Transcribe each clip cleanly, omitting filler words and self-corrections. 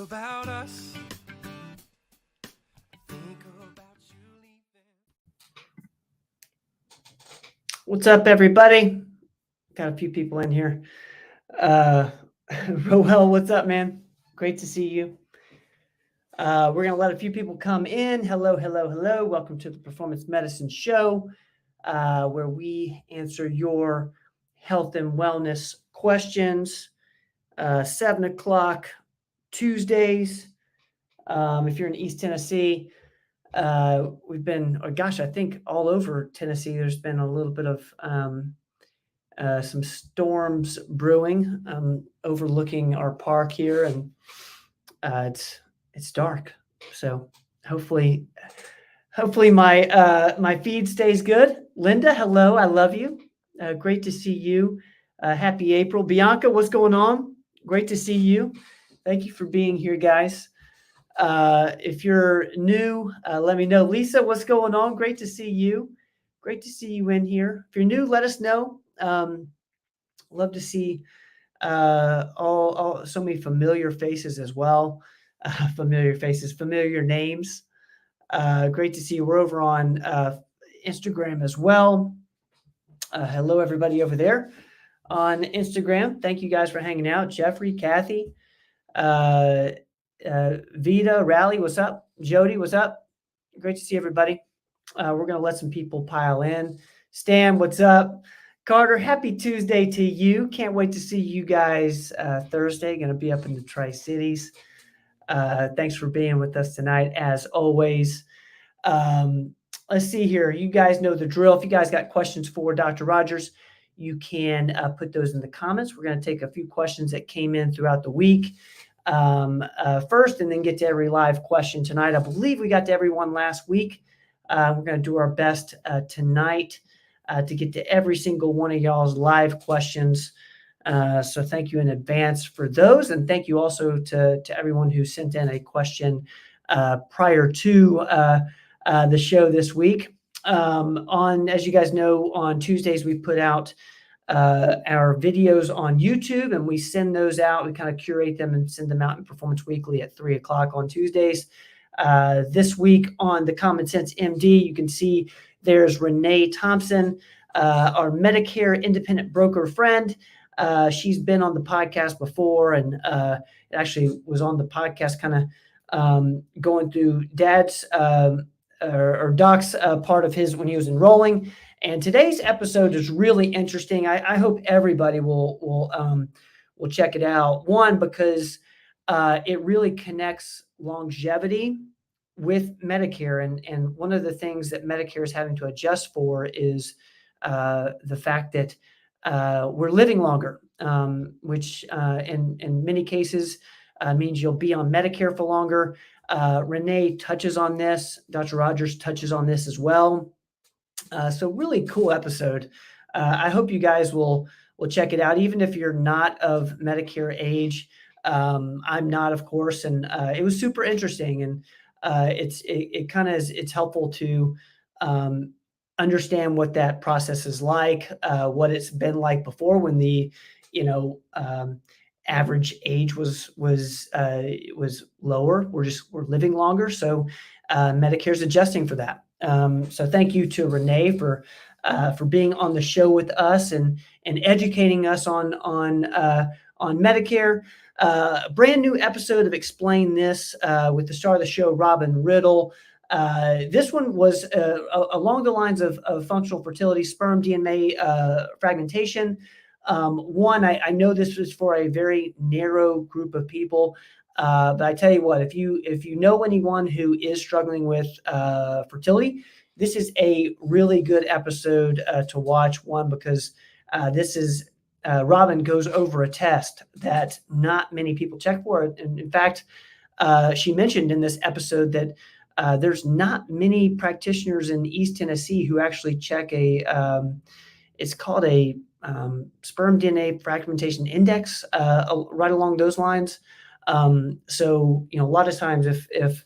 about us. Think about you leaving. What's up, everybody? Got a few people in here. Roel, what's up, man? Great to see you. We're going to let a few people come in. Hello. Welcome to the Performance Medicine Show, where we answer your health and wellness questions. 7 o'clock Tuesdays. If you're in East Tennessee, we've been, I think all over Tennessee, there's been a little bit of some storms brewing, overlooking our park here, and it's dark. So hopefully my feed stays good. Linda, hello, I love you. Great to see you. Happy April. Bianca, what's going on? Great to see you. Thank you for being here, guys. If you're new, let me know. Lisa, what's going on? Great to see you. Great to see you in here. If you're new, let us know. Love to see all so many familiar faces as well. Familiar faces, familiar names. Great to see you. We're over on Instagram as well. Hello, everybody over there on Instagram. Thank you guys for hanging out. Jeffrey, Kathy, Vita, Rally, what's up? Jody, what's up? Great to see everybody. We're going to let some people pile in. Stan, what's up? Carter, happy Tuesday to you. Can't wait to see you guys Thursday. Going to be up in the Tri-Cities. Thanks for being with us tonight, as always. Let's see here. You guys know the drill. If you guys got questions for Dr. Rogers, you can put those in the comments. We're going to take a few questions that came in throughout the week first, and then get to every live question tonight. I believe we got to everyone last week. We're going to do our best tonight to get to every single one of y'all's live questions. So thank you in advance for those. And thank you also to everyone who sent in a question prior to the show this week. As you guys know, on Tuesdays, we put out our videos on YouTube, and we send those out. We kind of curate them and send them out in Performance Weekly at 3 o'clock on Tuesdays. This week on the Common Sense MD, you can see there's Renee Thompson, our Medicare independent broker friend. She's been on the podcast before, and actually was on the podcast kind of going through Dad's or Doc's part of his when he was enrolling. And today's episode is really interesting. I hope everybody will check it out. One, because it really connects longevity with Medicare, and one of the things that Medicare is having to adjust for is the fact that we're living longer, which in many cases means you'll be on Medicare for longer. Renee touches on this. Dr. Rogers touches on this as well. So really cool episode. I hope you guys will check it out, even if you're not of Medicare age. I'm not, of course, and it was super interesting, and it's helpful to understand what that process is like, what it's been like before when the average age was lower. We're living longer, so Medicare's adjusting for that. So thank you to Renee for being on the show with us and educating us on Medicare. Brand new episode of Explain This with the star of the show, Robin Riddle. This one was along the lines of functional fertility, sperm DNA fragmentation. I know this was for a very narrow group of people, but I tell you what, if you know anyone who is struggling with fertility, this is a really good episode to watch. One, because this is Robin goes over a test that not many people check for. And in fact, she mentioned in this episode that there's not many practitioners in East Tennessee who actually check it's called a sperm DNA fragmentation index, right along those lines. So, a lot of times if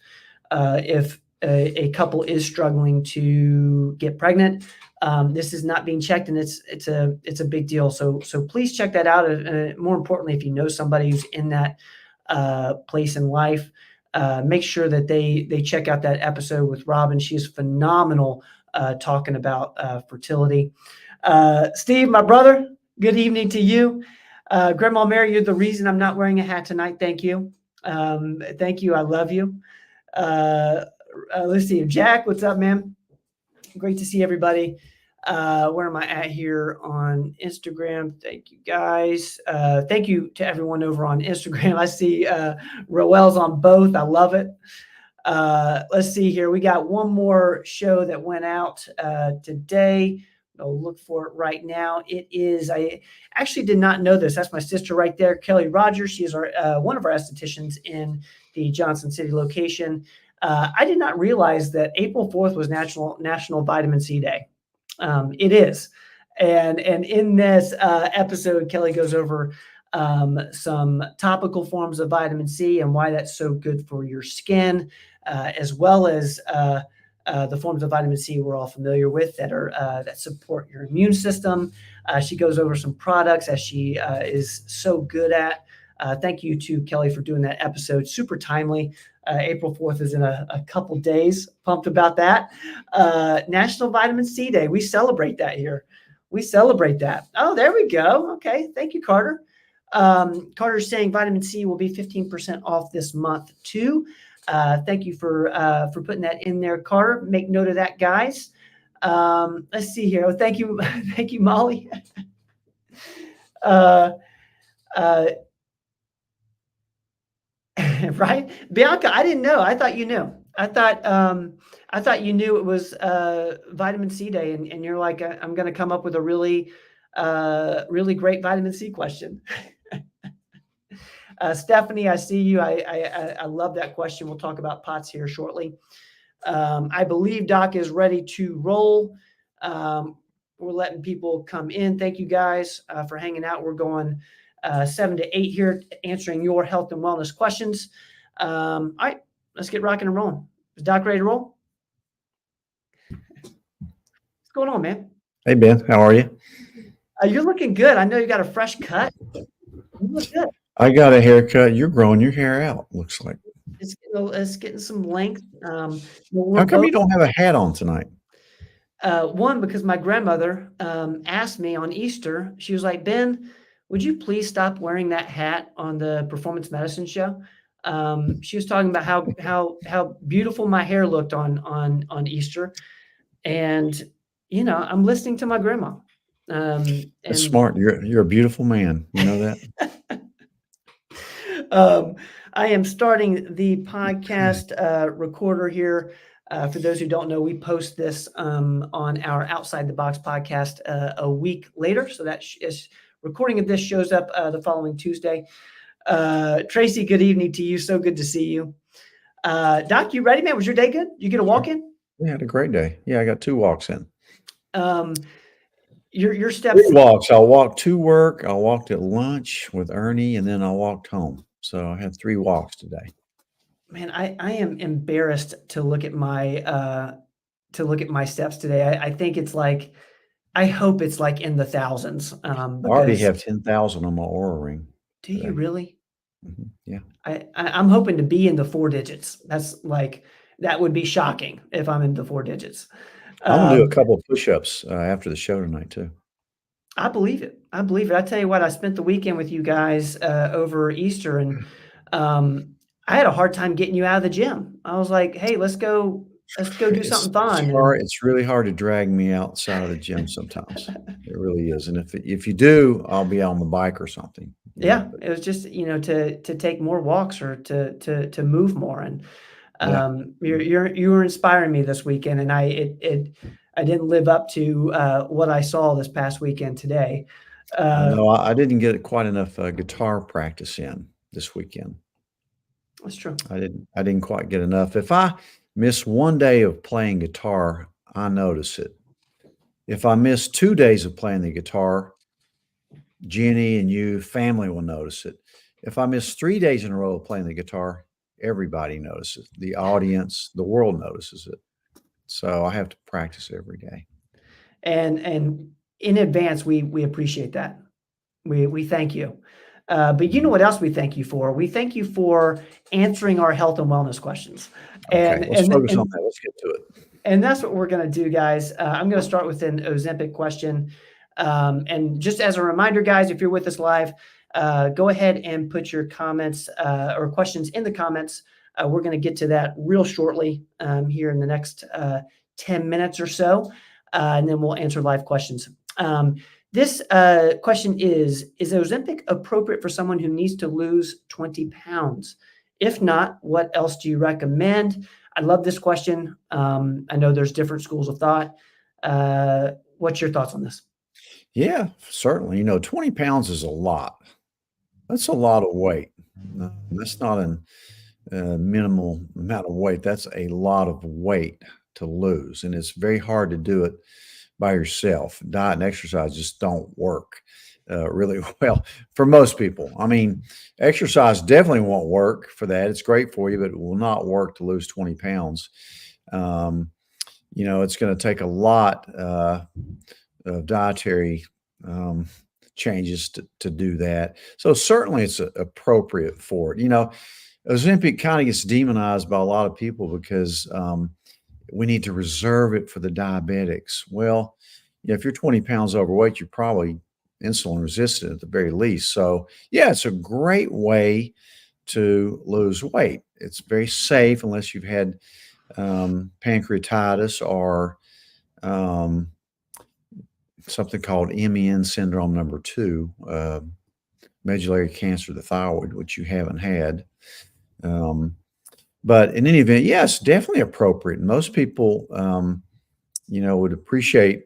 a couple is struggling to get pregnant, this is not being checked, and it's a big deal. So please check that out. More importantly, if you know somebody who's in that place in life, make sure that they check out that episode with Robin. She is phenomenal talking about fertility. Steve, my brother, good evening to you. Grandma Mary, you're the reason I'm not wearing a hat tonight. Thank you. Thank you. I love you. Let's see. Jack, what's up, man? Great to see everybody. Where am I at here on Instagram? Thank you, guys. Thank you to everyone over on Instagram. I see Roel's on both. I love it. Let's see here. We got one more show that went out today. I'll look for it right now. It is, I actually did not know this. That's my sister right there, Kelly Rogers. She is our one of our estheticians in the Johnson City location. I did not realize that April 4th was National Vitamin C Day. It is. And in this episode, Kelly goes over some topical forms of vitamin C and why that's so good for your skin, as well as the forms of vitamin C we're all familiar with that are that support your immune system. She goes over some products as she is so good at. Thank you to Kelly for doing that episode. Super timely. April 4th is in a couple days. Pumped about that. National Vitamin C Day. We celebrate that here. We celebrate that. Oh, there we go. Okay. Thank you, Carter. Carter's saying vitamin C will be 15% off this month too. Thank you for putting that in there, Carter. Make note of that, guys. Let's see here. Oh, thank you. Thank you, Molly. Right, Bianca, I didn't know. I thought you knew. I thought you knew it was vitamin C day, and you're like, I'm going to come up with a really great vitamin C question. Stephanie, I see you. I love that question. We'll talk about POTS here shortly. I believe Doc is ready to roll. We're letting people come in. Thank you guys for hanging out. We're going 7 to 8 here, answering your health and wellness questions. All right, let's get rocking and rolling. Is Doc ready to roll? What's going on, man? Hey, Ben, how are you? You're looking good. I know you got a fresh cut. You look good. I got a haircut. You're growing your hair out, looks like. It's getting some length. How come you don't have a hat on tonight? One, because my grandmother asked me on Easter, she was like, Ben, would you please stop wearing that hat on the performance medicine show? She was talking about how beautiful my hair looked on Easter. And, you know, I'm listening to my grandma. That's smart. You're a beautiful man. You know that? I am starting the podcast recorder here. For those who don't know, we post this on our Outside the Box podcast a week later. So that is recording of this shows up the following Tuesday. Tracy, good evening to you. So good to see you. Doc, you ready, man? Was your day good? You get a walk in? Yeah, I had a great day. Yeah, I got 2 walks in. Your steps. 3 walks. I'll walk to work. I'll walk to lunch with Ernie, and then I walked home. So I had 3 walks today. Man, I am embarrassed to look at my steps today. I think it's like, I hope it's like in the thousands. I already have 10,000 on my Oura ring. Do you really? Mm-hmm. Yeah. I'm hoping to be in the 4 digits. That's like, that would be shocking if I'm in the 4 digits. I'm gonna do a couple of push-ups after the show tonight too. I believe it. I believe it. I tell you what, I spent the weekend with you guys over Easter, and I had a hard time getting you out of the gym. I was like, hey, let's go do something fun. It's really hard to drag me outside of the gym sometimes. It really is. And if you do, I'll be on the bike or something. Yeah, it was just, you know, to take more walks or to move more. And you were inspiring me this weekend, and I didn't live up to what I saw this past weekend today. No, I didn't get quite enough guitar practice in this weekend. That's true. I didn't quite get enough. If I miss 1 day of playing guitar, I notice it. If I miss 2 days of playing the guitar, Jenny and you, family will notice it. If I miss 3 days in a row of playing the guitar, everybody notices. The audience, the world notices it. So I have to practice every day. And in advance, we appreciate that. We thank you. But you know what else we thank you for? We thank you for answering our health and wellness questions. Okay, let's focus on that. Let's get to it. And that's what we're going to do, guys. I'm going to start with an Ozempic question. And just as a reminder, guys, if you're with us live, go ahead and put your comments or questions in the comments. We're going to get to that real shortly here in the next 10 minutes or so, and then we'll answer live questions. This question is Ozempic appropriate for someone who needs to lose 20 pounds? If not, what else do you recommend? I love this question. I know there's different schools of thought. What's your thoughts on this? Yeah, certainly. 20 pounds is a lot. That's a lot of weight. That's not a minimal amount of weight. That's a lot of weight to lose. And it's very hard to do it by yourself. Diet and exercise just don't work really well for most people. I mean, exercise definitely won't work for that. It's great for you, but it will not work to lose 20 pounds. It's going to take a lot of dietary changes to do that. So certainly it's appropriate for it. Ozempic kind of gets demonized by a lot of people because we need to reserve it for the diabetics. Well, if you're 20 pounds overweight, you're probably insulin resistant at the very least. So yeah, it's a great way to lose weight. It's very safe unless you've had pancreatitis or something called MEN syndrome number 2, medullary cancer of the thyroid, which you haven't had. But in any event, yes, definitely appropriate. Most people, would appreciate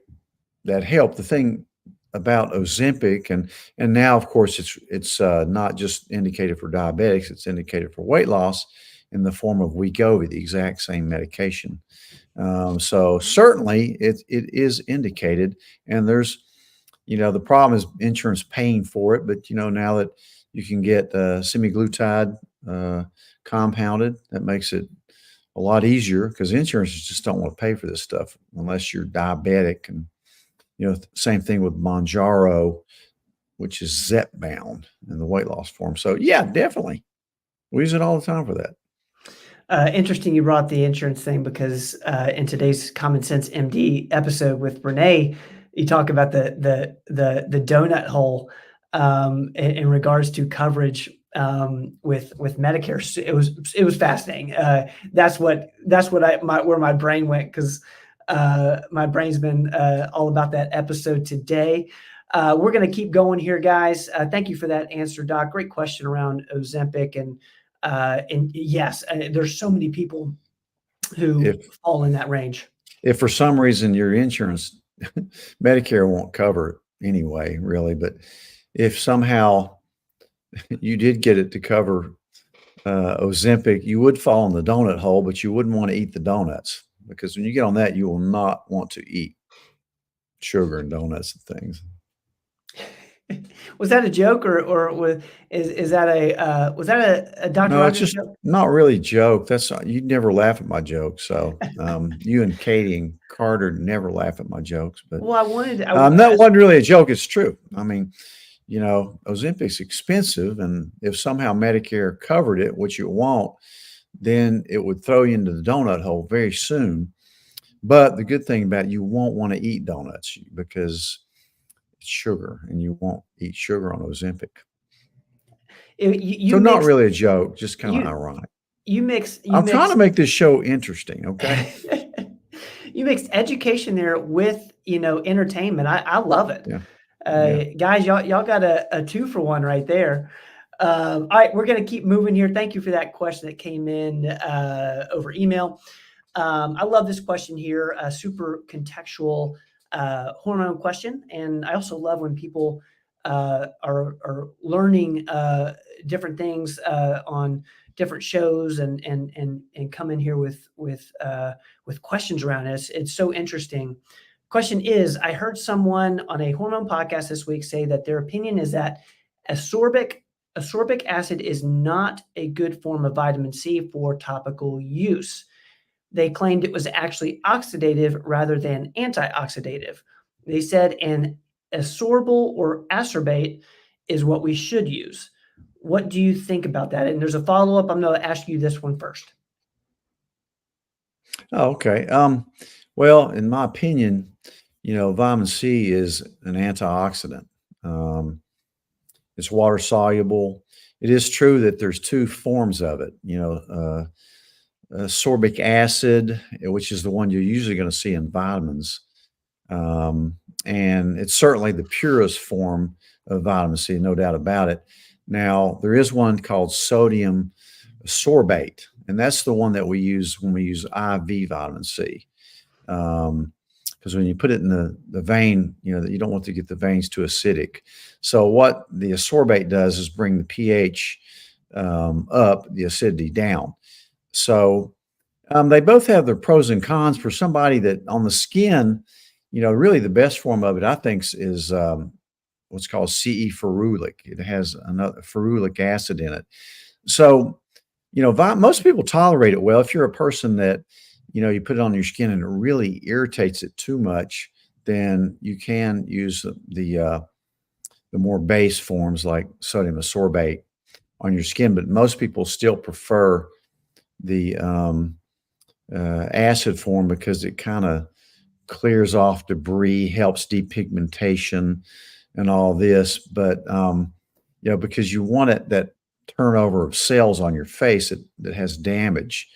that help. The thing about Ozempic, and now, of course, it's not just indicated for diabetics; it's indicated for weight loss in the form of Wegovy, the exact same medication. So certainly, it is indicated, and there's, the problem is insurance paying for it. But now that you can get semaglutide compounded, that makes it a lot easier because insurances just don't want to pay for this stuff unless you're diabetic. And same thing with Mounjaro, which is Zepbound in the weight loss form. So yeah, definitely, we use it all the time for that. Interesting you brought the insurance thing because in today's Common Sense MD episode with Renee, you talk about the donut hole in regards to coverage with Medicare. It was fascinating. That's where my brain went because my brain's been all about that episode today. We're going to keep going here, guys. Thank you for that answer, Doc. Great question around Ozempic and yes, there's so many people who fall in that range. If for some reason your insurance, Medicare won't cover it anyway, really, but if somehow you did get it to cover Ozempic, you would fall in the donut hole, but you wouldn't want to eat the donuts because when you get on that, you will not want to eat sugar and donuts and things. Was that a joke or is that a Dr. No, Rogers it's just joke? not really a joke. You'd never laugh at my jokes. So you and Katie and Carter never laugh at my jokes. But Well, I wanted to that wasn't really a joke. It's true. I mean, Ozempic's expensive, and if somehow Medicare covered it, which it won't, then it would throw you into the donut hole very soon. But the good thing about it, you won't want to eat donuts because it's sugar, and you won't eat sugar on Ozempic. Not really a joke, just kind of ironic. I'm trying to make this show interesting, okay? You mixed education there with entertainment. I love it. Yeah. Guys, y'all got a 2-for-1 right there. All right, we're going to keep moving here. Thank you for that question that came in over email. I love this question here, a super contextual hormone question. And I also love when people are learning different things on different shows and come in here with questions around it. It's so interesting. Question is, I heard someone on a hormone podcast this week say that their opinion is that ascorbic acid is not a good form of vitamin C for topical use. They claimed it was actually oxidative rather than antioxidative. They said an ascorbyl or ascorbate is what we should use. What do you think about that? And there's a follow-up. I'm going to ask you this one first. Oh, okay. Well, in my opinion, vitamin C is an antioxidant. Um, it's water soluble. It is true that there's two forms of it. Ascorbic acid, which is the one you're usually going to see in vitamins, and it's certainly the purest form of vitamin C, no doubt about it. Now, there is one called sodium sorbate, and that's the one that we use when we use IV vitamin C. Because when you put it in the vein, that you don't want to get the veins too acidic. So what the ascorbate does is bring the pH up, the acidity down. So they both have their pros and cons. For somebody that on the skin, really the best form of it, I think, is what's called CE ferulic. It has another ferulic acid in it. So, most people tolerate it well. If you're a person that, you put it on your skin and it really irritates it too much, then you can use the more base forms like sodium ascorbate on your skin. But most people still prefer the acid form because it kind of clears off debris, helps depigmentation and all this. But, because you want that turnover of cells on your face that has damage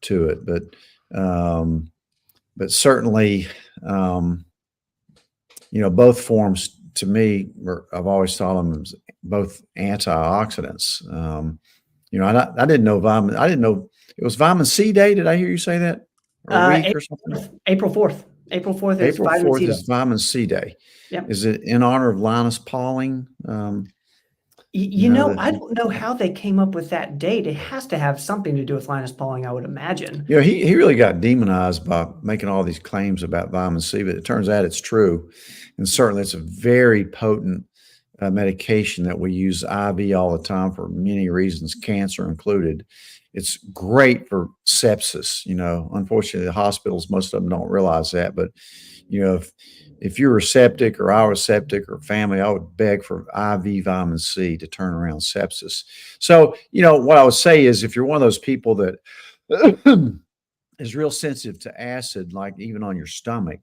to it. But certainly, both forms to me, I've always thought of them as both antioxidants. I didn't know I didn't know it was Vitamin C Day. Did I hear you say that? Or week or something? April 4th. April 4th is April Vitamin 4th C Day. is Vitamin C Day. Yep. Is it in honor of Linus Pauling? I don't know how they came up with that date. It has to have something to do with Linus Pauling, I would imagine. He really got demonized by making all these claims about vitamin C, but it turns out it's true. And certainly it's a very potent medication that we use IV all the time for many reasons, cancer included. It's great for sepsis. Unfortunately, the hospitals, most of them don't realize that. But, if you were septic or I was septic or family, I would beg for IV vitamin C to turn around sepsis. So, what I would say is if you're one of those people that is real sensitive to acid, like even on your stomach,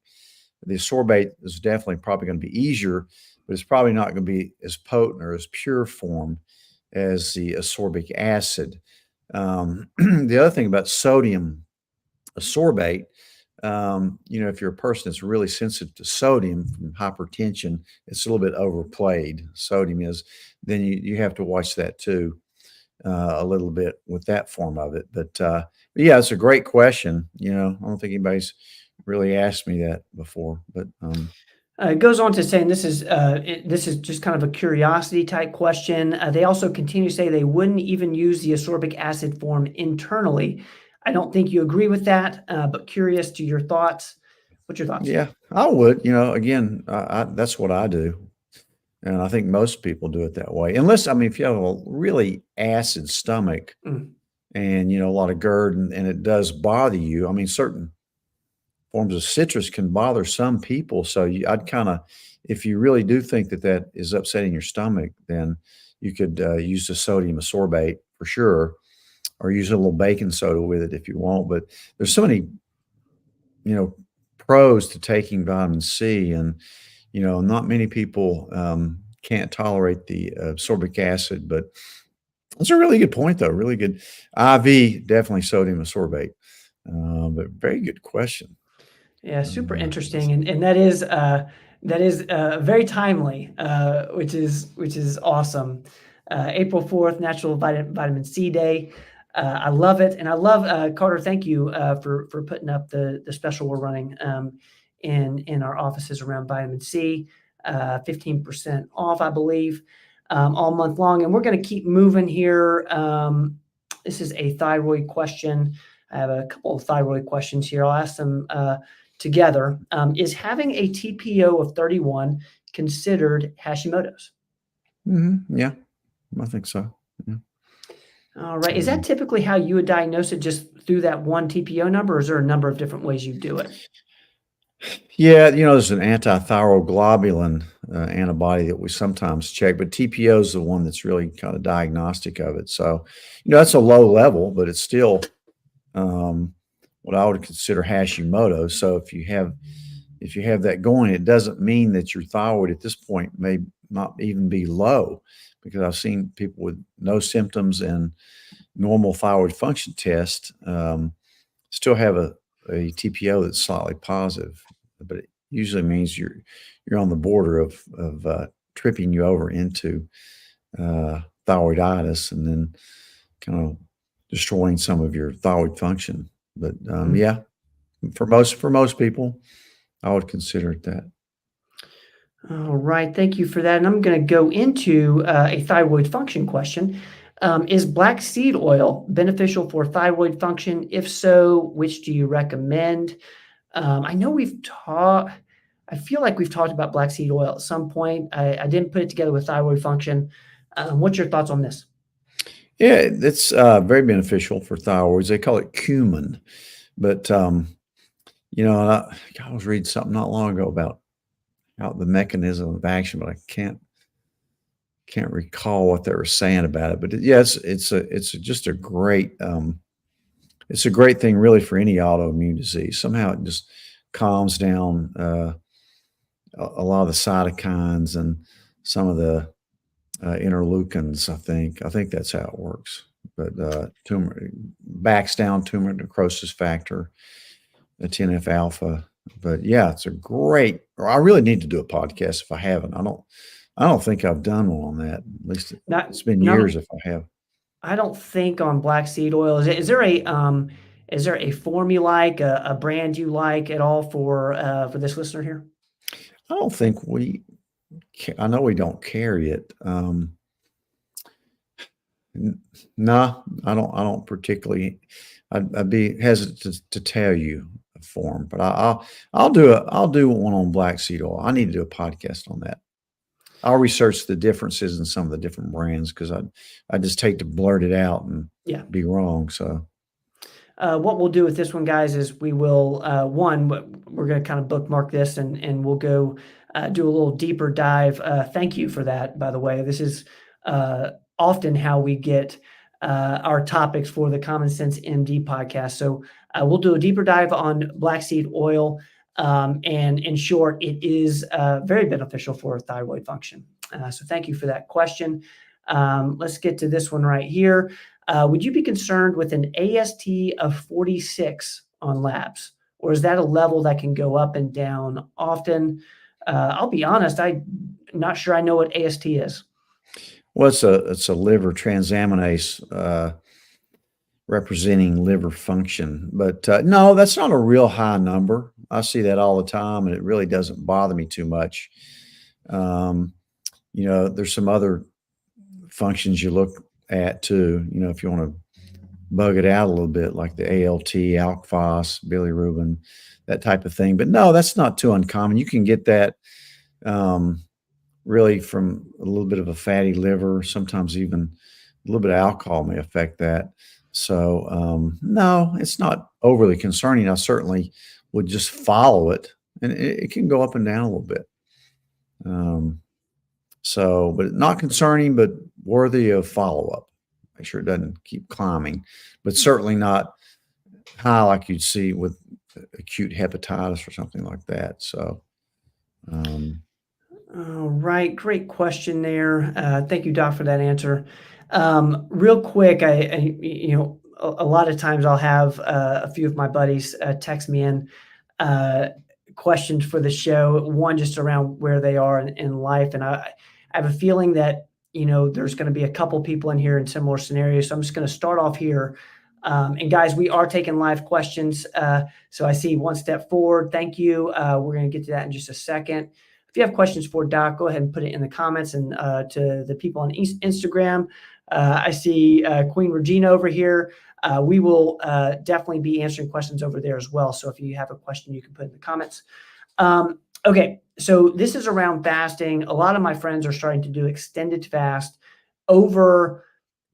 the ascorbate is definitely probably going to be easier, but it's probably not going to be as potent or as pure form as the ascorbic acid. The other thing about sodium ascorbate, if you're a person that's really sensitive to sodium from hypertension, it's a little bit overplayed. Sodium is, then you have to watch that too, a little bit with that form of it. But yeah, it's a great question. I don't think anybody's really asked me that before, but It goes on to saying this is just kind of a curiosity type question. They also continue to say they wouldn't even use the ascorbic acid form internally. I don't think you agree with that, but curious to your thoughts. What's your thoughts? yeah, I would. Again, that's what I do, and I think most people do it that way. Unless, if you have a really acid stomach Mm. and a lot of GERD, and it does bother you. Certain forms of citrus can bother some people. So I'd kind of, if you really do think that is upsetting your stomach, then you could use the sodium ascorbate for sure, or use a little baking soda with it if you want. But there's so many, pros to taking vitamin C, and not many people can't tolerate the ascorbic acid. But that's a really good point, though. Really good. IV, definitely sodium ascorbate. But very good question. Yeah, super interesting, and that is very timely, which is awesome. April 4th, National Vitamin C Day. I love it, and I love Carter. Thank you for putting up the special we're running in our offices around vitamin C. 15% off, I believe, all month long, and we're going to keep moving here. This is a thyroid question. I have a couple of thyroid questions here. I'll ask them together. Is having a TPO of 31 considered Hashimoto's? Yeah, I think so. Yeah. All right. Is that typically how you would diagnose it, just through that one TPO number, or is there a number of different ways you do it? Yeah, there's an antithyroglobulin antibody that we sometimes check, but TPO is the one that's really kind of diagnostic of it. So, that's a low level, but it's still what I would consider Hashimoto. So if you have that going, it doesn't mean that your thyroid at this point may not even be low, because I've seen people with no symptoms and normal thyroid function test still have a TPO that's slightly positive, but it usually means you're on the border of tripping you over into thyroiditis and then kind of destroying some of your thyroid function. But yeah, for most people, I would consider it that. All right. Thank you for that. And I'm going to go into a thyroid function question. Is black seed oil beneficial for thyroid function? If so, which do you recommend? I know I feel like we've talked about black seed oil at some point. I didn't put it together with thyroid function. What's your thoughts on this? Yeah, it's very beneficial for thyroids. They call it cumin, but I was reading something not long ago about the mechanism of action, but I can't recall what they were saying about it. But yes, it's just a great it's a great thing really for any autoimmune disease. Somehow it just calms down a lot of the cytokines and some of the interleukins. I think that's how it works. But backs down tumor necrosis factor, the TNF alpha. But yeah, it's a great. Or I really need to do a podcast if I haven't. I don't think I've done one on that. At least it's been years if I have. I don't think on black seed oil. Is there a form you like, a brand you like at all for this listener here? I don't think I know we don't carry it. No, I don't particularly. I'd be hesitant to tell you a form, but I'll do one on black seed oil. I need to do a podcast on that. I'll research the differences in some of the different brands, because I just hate to blurt it out and be wrong. So what we'll do with this one, guys, is we will we're going to kind of bookmark this and we'll go do a little deeper dive. Thank you for that, by the way. This is often how we get our topics for the Common Sense MD podcast. So we'll do a deeper dive on black seed oil. And in short, it is very beneficial for thyroid function. So thank you for that question. Let's get to this one right here. Would you be concerned with an AST of 46 on labs, or is that a level that can go up and down often? I'll be honest, I'm not sure I know what AST is. Well, it's a liver transaminase representing liver function, but no, that's not a real high number. I see that all the time, and it really doesn't bother me too much. There's some other functions you look at too. If you want to bug it out a little bit, like the ALT, alk phos, bilirubin, that type of thing. But no, that's not too uncommon. You can get that really from a little bit of a fatty liver. Sometimes even a little bit of alcohol may affect that. So no, it's not overly concerning. I certainly would just follow it, and it can go up and down a little bit. But not concerning, but worthy of follow-up. Make sure it doesn't keep climbing, but certainly not high like you'd see with acute hepatitis or something like that. So, all right, great question there. Thank you, Doc, for that answer. Real quick, a lot of times I'll have a few of my buddies text me in questions for the show. One just around where they are in life, and I have a feeling that there's going to be a couple people in here in similar scenarios. So I'm just going to start off here. And guys, we are taking live questions. So I see one step forward. Thank you. We're going to get to that in just a second. If you have questions for Doc, go ahead and put it in the comments. And to the people on Instagram, I see Queen Regina over here. We will definitely be answering questions over there as well. So if you have a question, you can put it in the comments. Okay, so this is around fasting. A lot of my friends are starting to do extended fast over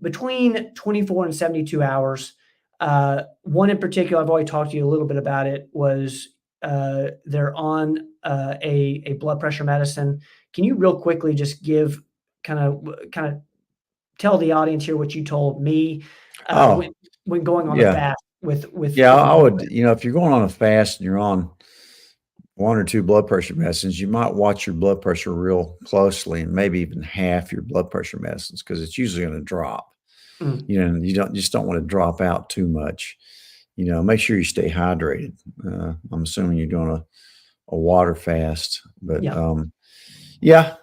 between 24 and 72 hours. One in particular, I've already talked to you a little bit about it, was they're on a blood pressure medicine, Can you real quickly just give kind of tell the audience here what you told me Oh, when going on a yeah. fast with Yeah, with a I blood would, if you're going on a fast and you're on one or two blood pressure medicines, you might watch your blood pressure real closely and maybe even half your blood pressure medicines because it's usually going to drop. pressure. And you just don't want to drop out too much. Make sure you stay hydrated. I'm assuming you're doing a water fast, but Yeah. yeah,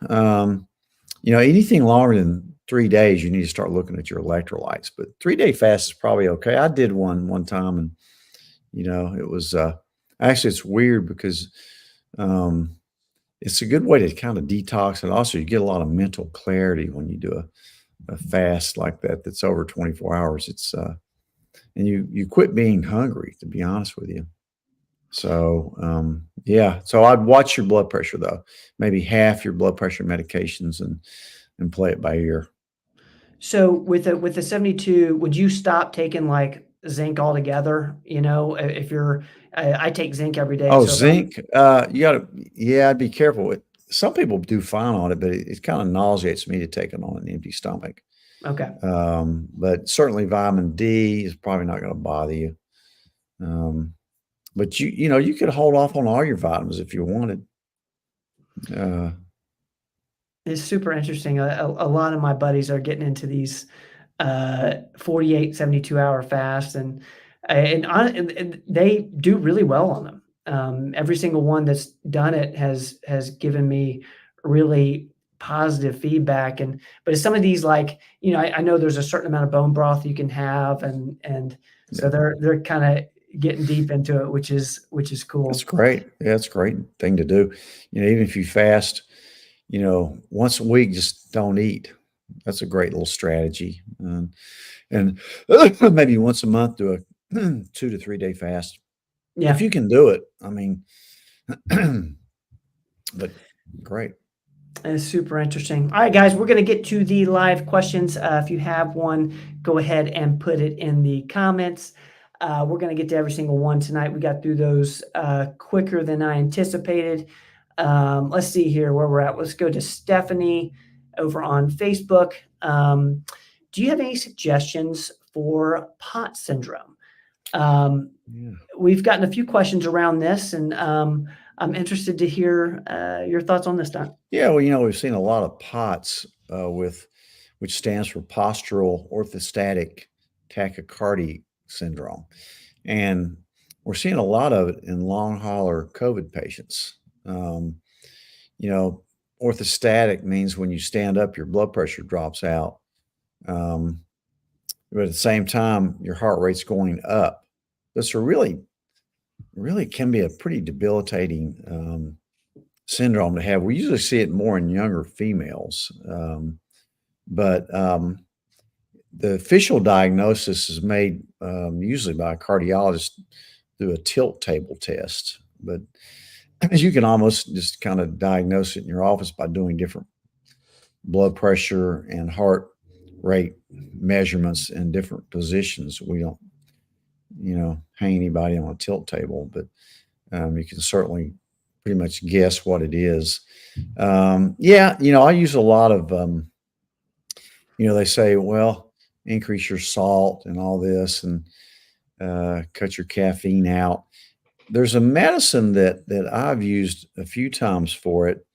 anything longer than 3 days, you need to start looking at your electrolytes. But 3 day fast is probably okay. I did one time, and it was actually it's weird because it's a good way to kind of detox, and also you get a lot of mental clarity when you do a fast like that that's over 24 hours. It's and you quit being hungry, to be honest with you. So yeah, so I'd watch your blood pressure though, maybe half your blood pressure medications and play it by ear. So with the 72, would you stop taking like zinc altogether? If you're, I take zinc every day. Oh, So if I'm, zinc. You gotta, yeah, I'd be careful with. Some people do fine on it, but it kind of nauseates me to take it on an empty stomach. okay. But certainly vitamin D is probably not going to bother you. But you could hold off on all your vitamins if you wanted. Uh, It's super interesting. A lot of my buddies are getting into these 48, 72-hour fasts, and they do really well on them. Every single one that's done it has given me really positive feedback. But it's some of these, like, I know there's a certain amount of bone broth you can have, and so yeah, they're kind of getting deep into it, which is that's cool. great. Yeah, it's a great thing to do. Even if you fast, once a week, just don't eat. That's a great little strategy. And maybe once a month, do a 2 to 3 day fast. If Yeah. you can do it, I mean, but great. It's super interesting. All right, guys, we're going to get to the live questions. If you have one, go ahead and put it in the comments. We're going to get to every single one tonight. We got through those quicker than I anticipated. Let's see here where we're at. Let's go to Stephanie over on Facebook. Do you have any suggestions for POTS syndrome? Yeah. We've gotten a few questions around this, and I'm interested to hear your thoughts on this, Don. Yeah, well, we've seen a lot of POTS which stands for postural orthostatic tachycardia syndrome, and we're seeing a lot of it in long hauler COVID patients. You know, orthostatic means when you stand up, your blood pressure drops out, but at the same time, your heart rate's going up. This really can be a pretty debilitating syndrome to have. We usually see it more in younger females, but the official diagnosis is made usually by a cardiologist through a tilt table test. But you can almost just kind of diagnose it in your office by doing different blood pressure and heart rate measurements in different positions. We don't, hang anybody on a tilt table, but you can certainly pretty much guess what it is. Yeah, I use a lot of, they say, well, increase your salt and all this and cut your caffeine out. There's a medicine that I've used a few times for it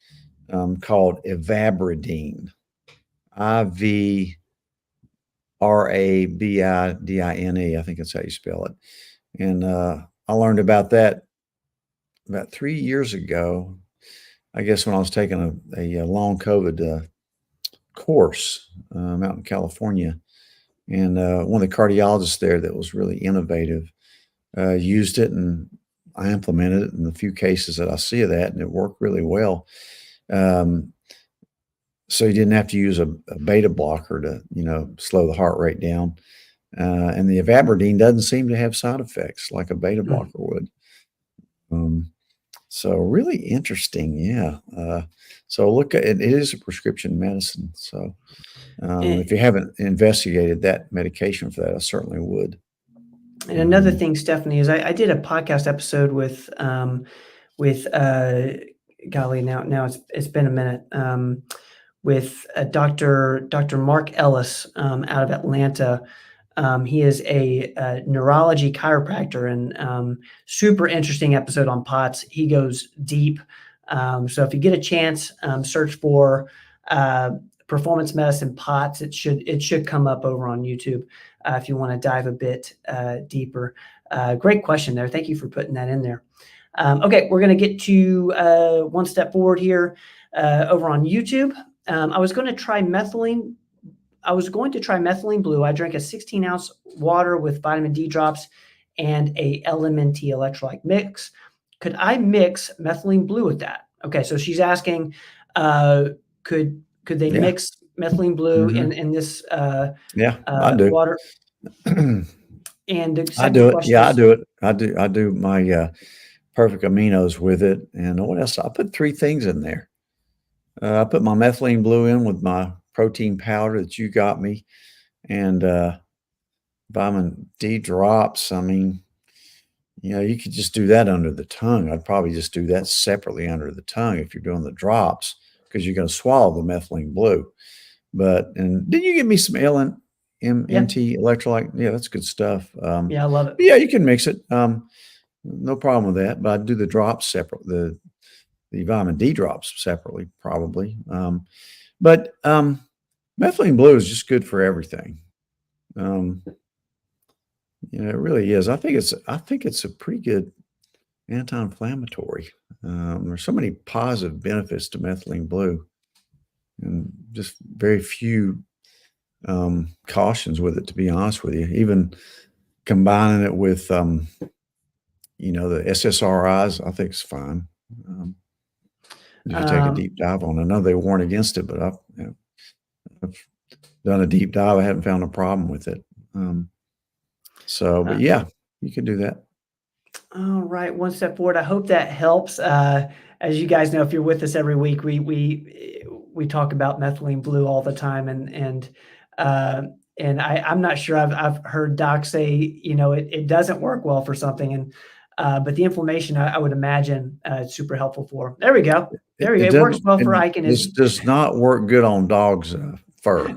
called Ivabradine, Ivrabidine. I think that's how you spell it. And I learned about that about 3 years ago, I guess, when I was taking a long COVID course out in California. And one of the cardiologists there that was really innovative used it, and I implemented it in the few cases that I see of that, and it worked really well. So you didn't have to use a beta blocker to, slow the heart rate down. And the Ivabradine doesn't seem to have side effects like a beta blocker would. So really interesting. Yeah. So look at it. It is a prescription medicine. So if you haven't investigated that medication for that, I certainly would. And another thing, Stephanie, is I did a podcast episode with golly, now it's been a minute. With Dr. Mark Ellis out of Atlanta. He is a neurology chiropractor, and super interesting episode on POTS. He goes deep. So if you get a chance, search for performance medicine POTS. It should come up over on YouTube if you want to dive a bit deeper. Great question there. Thank you for putting that in there. Okay, we're going to get to one step forward here over on YouTube. I was going to try methylene blue. I drank a 16-ounce water with vitamin D drops and a LMNT electrolyte mix. Could I mix methylene blue with that? Okay, so she's asking, could they mix methylene blue in this I do. water? And I do it. Yeah, I do it. I do my perfect aminos with it. And what else? I put 3 things in there. I put my methylene blue in with my protein powder that you got me, and vitamin D drops. I mean, you could just do that under the tongue. I'd probably just do that separately under the tongue if you're doing the drops, because you're going to swallow the methylene blue. And didn't you give me some LMNT electrolyte? Yeah, that's good stuff. Yeah, I love it. Yeah, you can mix it. No problem with that. But I'd do the drops separate. The vitamin D drops separately, probably. But methylene blue is just good for everything. It really is. I think it's a pretty good anti-inflammatory. There's so many positive benefits to methylene blue, and just very few cautions with it, to be honest with you. Even combining it with, the SSRIs, I think it's fine. You can take a deep dive on it. I know they warn against it, but I've done a deep dive. I haven't found a problem with it. But yeah, you can do that. All right, one step forward. I hope that helps. As you guys know, if you're with us every week, we talk about methylene blue all the time, and I'm not sure I've heard docs say it doesn't work well for something, but the inflammation I would imagine it's super helpful for. There we go. It works well for Ike. This does not work good on dogs' fur.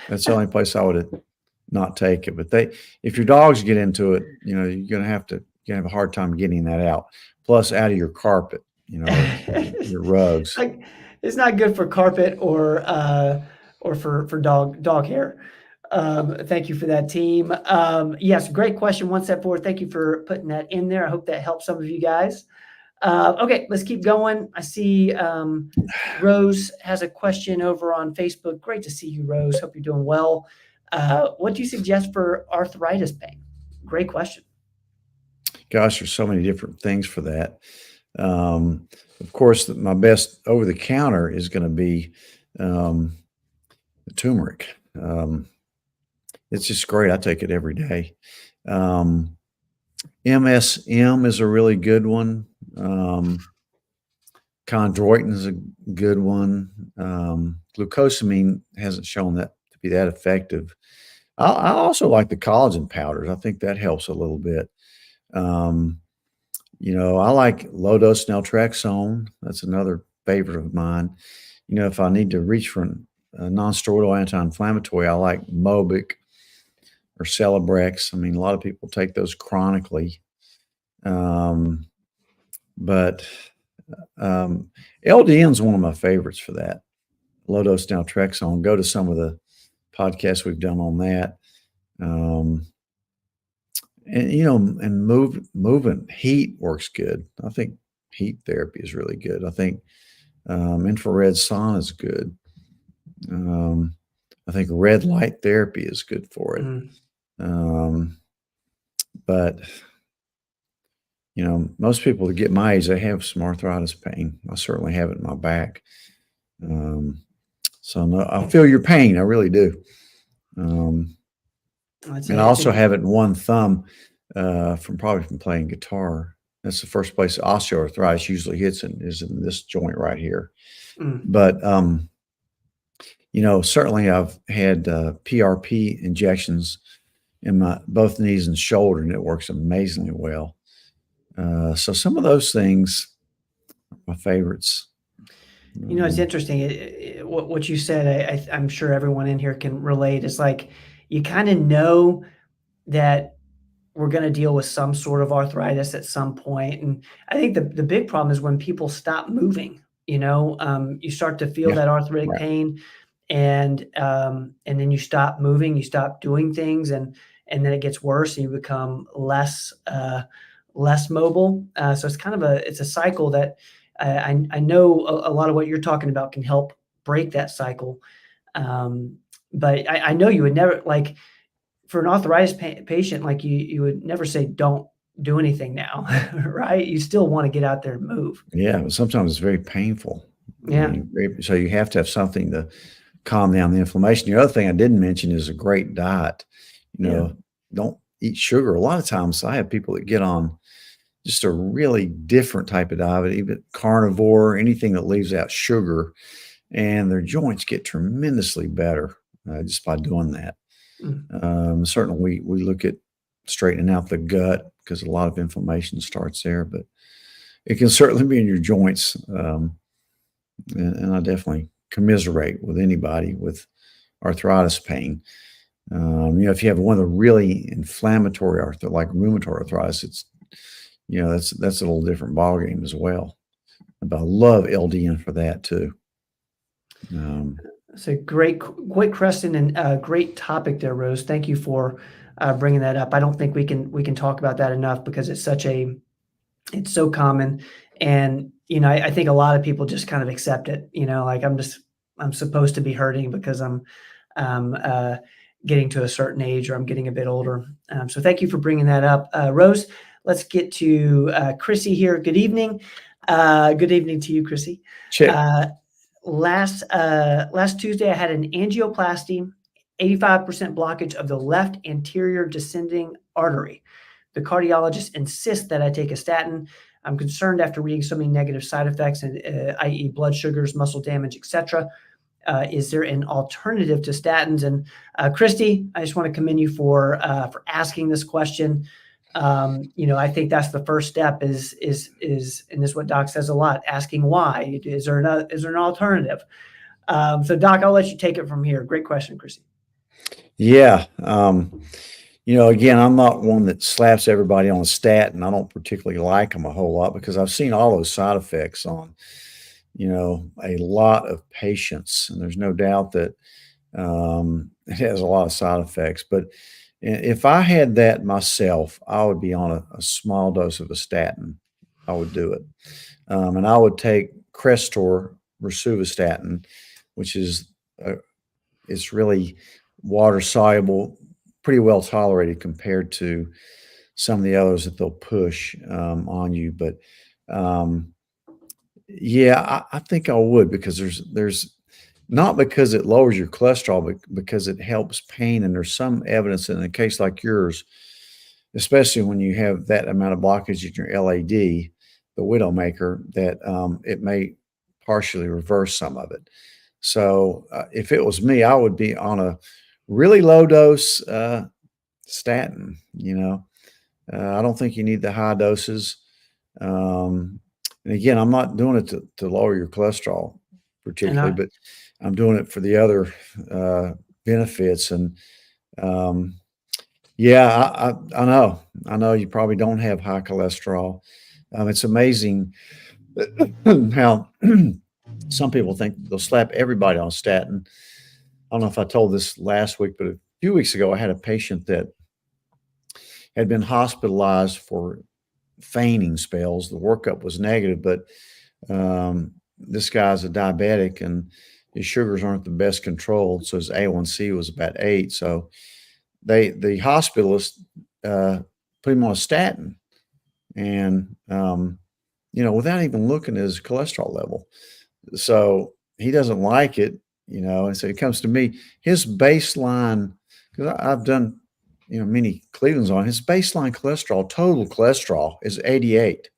That's the only place I would not take it. But if your dogs get into it, you're going to have a hard time getting that out. Plus, out of your carpet, your rugs. It's not good for carpet or for dog hair. Thank you for that, team. Yes, great question. One step forward. Thank you for putting that in there. I hope that helps some of you guys. Okay, let's keep going. I see Rose has a question over on Facebook. Great to see you, Rose. Hope you're doing well. What do you suggest for arthritis pain? Great question. Gosh, there's so many different things for that. Of course, my best over-the-counter is going to be turmeric. It's just great. I take it every day. MSM is a really good one. Chondroitin is a good one. Glucosamine hasn't shown that to be that effective. I also like the collagen powders. I think that helps a little bit. I like low-dose naltrexone. That's another favorite of mine. If I need to reach for a non-steroidal anti-inflammatory, I like Mobic or Celebrex. I mean, a lot of people take those chronically. But LDN is one of my favorites for that. Low-dose naltrexone. Go to some of the podcasts we've done on that. And movement, heat works good. I think heat therapy is really good. I think infrared sauna is good. I think red light therapy is good for it. But most people that get my age, they have some arthritis pain. I certainly have it in my back. So no, I feel your pain. I really do. And I also have it in one thumb from playing guitar. That's the first place osteoarthritis usually hits is in this joint right here. But certainly I've had PRP injections in my both knees and shoulder, and it works amazingly well. So some of those things my favorites. You know, it's interesting. What you said, I'm sure everyone in here can relate. Is like you kind of know that we're going to deal with some sort of arthritis at some point. And I think the big problem is when people stop moving. You start to feel Yeah, that arthritic right. pain, and then you stop moving, you stop doing things, and then it gets worse, and you become less mobile. So it's kind of a cycle that I know a lot of what you're talking about can help break that cycle. But I know you would never like for an arthritis patient, like you would never say, don't do anything now, right? You still want to get out there and move. Yeah, but sometimes it's very painful. I Yeah. mean, so you have to have something to calm down the inflammation. The other thing I didn't mention is a great diet. Yeah. Don't eat sugar. A lot of times I have people that get on just a really different type of diet, even carnivore, anything that leaves out sugar, and their joints get tremendously better just by doing that. Mm. Certainly, we look at straightening out the gut because a lot of inflammation starts there, but it can certainly be in your joints. And I definitely commiserate with anybody with arthritis pain. If you have one of the really inflammatory like rheumatoid arthritis, it's that's a little different ballgame as well. But I love LDN for that too. It's a great question and great topic there, Rose. Thank you for bringing that up. I don't think we can talk about that enough because it's so common, and I think a lot of people just kind of accept it. Like I'm supposed to be hurting because I'm getting to a certain age or I'm getting a bit older. So thank you for bringing that up, Rose. Let's get to Chrissy here. Good evening. Good evening to you, Chrissy. Check. Last Tuesday, I had an angioplasty, 85% blockage of the left anterior descending artery. The cardiologist insists that I take a statin. I'm concerned after reading so many negative side effects, i.e. blood sugars, muscle damage, etc. Is there an alternative to statins? And Christy, I just want to commend you for asking this question. I think that's the first step is and this is what Doc says a lot, asking why. Is there an alternative? So Doc, I'll let you take it from here. Great question, Chrissy. Yeah. Again, I'm not one that slaps everybody on a statin. I don't particularly like them a whole lot because I've seen all those side effects on, a lot of patients. And there's no doubt that it has a lot of side effects. But if I had that myself, I would be on a small dose of a statin. I would do it. And I would take Crestor rosuvastatin, which is it's really water soluble, pretty well tolerated compared to some of the others that they'll push on you. But I think I would because there's not because it lowers your cholesterol, but because it helps pain. And there's some evidence in a case like yours, especially when you have that amount of blockage in your LAD, the widowmaker, that it may partially reverse some of it. So if it was me, I would be on a really low dose statin. I don't think you need the high doses. And again, I'm not doing it to lower your cholesterol particularly, but I'm doing it for the other benefits. And I know you probably don't have high cholesterol. It's amazing how some people think they'll slap everybody on statin. I don't know if I told this last week, but a few weeks ago, I had a patient that had been hospitalized for fainting spells. The workup was negative, but this guy's a diabetic and his sugars aren't the best controlled. So his A1C was about 8. So the hospitalist put him on a statin and, without even looking at his cholesterol level. So he doesn't like it, and so he comes to me. His baseline, because I've done, many Cleveland's on, his baseline cholesterol, total cholesterol is 88.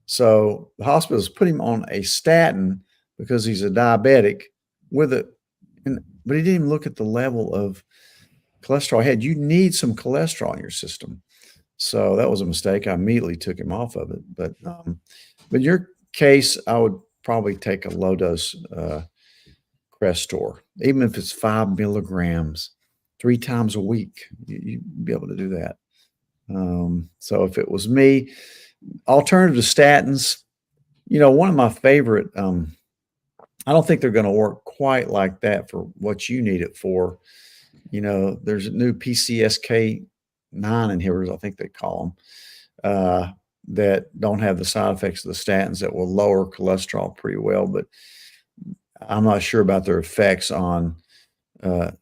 So the hospital's put him on a statin because he's a diabetic but he didn't even look at the level of cholesterol he had. You need some cholesterol in your system. So that was a mistake. I immediately took him off of it. But your case, I would probably take a low dose Crestor, even if it's 5 milligrams 3 times a week. You'd be able to do that. So if it was me, alternative to statins, one of my favorite, I don't think they're going to work quite like that for what you need it for. There's a new PCSK9 inhibitors, I think they call them, that don't have the side effects of the statins that will lower cholesterol pretty well, but I'm not sure about their effects on